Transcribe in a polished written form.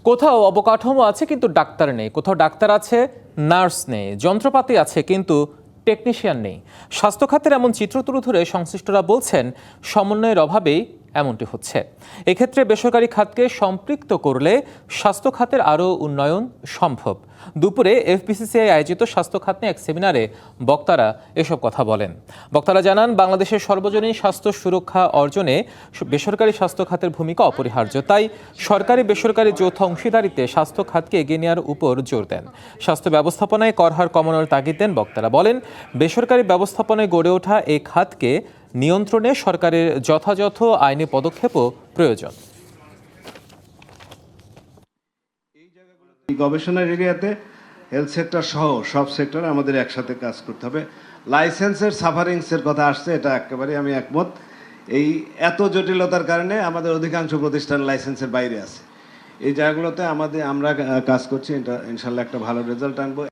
কোথাও অবকাঠামো আছে কিন্তু ডাক্তার নেই, কোথাও ডাক্তার আছে নার্স নেই, যন্ত্রপাতি আছে কিন্তু টেকনিশিয়ান নেই। স্বাস্থ্য খাতের এমন চিত্র তুলে ধরে সংশ্লিষ্টরা বলছেন সমন্বয়ের অভাবেই এমনটি হচ্ছে। এক্ষেত্রে বেসরকারি খাতকে সম্পৃক্ত করলে স্বাস্থ্য খাতের আরও উন্নয়ন সম্ভব। দুপুরে এফবিসিসিআই আয়োজিত স্বাস্থ্য খাত নিয়ে এক সেমিনারে বক্তারা এসব কথা বলেন। বক্তারা জানান, বাংলাদেশের সর্বজনীন স্বাস্থ্য সুরক্ষা অর্জনে বেসরকারি স্বাস্থ্য খাতের ভূমিকা অপরিহার্য। তাই সরকারি বেসরকারি যৌথ অংশীদারিত্বে স্বাস্থ্য খাতকে এগিয়ে নেওয়ার উপর জোর দেন। স্বাস্থ্য ব্যবস্থাপনায় কর হার কমানোর তাগিদ দেন বক্তারা। বলেন, বেসরকারি ব্যবস্থাপনায় গড়ে ওঠা এই খাতকে নিয়ন্ত্রণে সরকারের যথাযথ আইনি পদক্ষেপও প্রয়োজন। গবেষণার এরিয়াতে হেলথ সেক্টর সহ সব সেক্টরে আমাদের একসাথে কাজ করতে হবে। লাইসেন্সের সাফারিংসের কথা আসছে, এটা একেবারে আমি একমত। এই এত জটিলতার কারণে আমাদের অধিকাংশ প্রতিষ্ঠান লাইসেন্সের বাইরে আছে। এই জায়গাগুলোতে আমরা কাজ করছি, ইনশাল্লাহ একটা ভালো রেজাল্ট আনবো।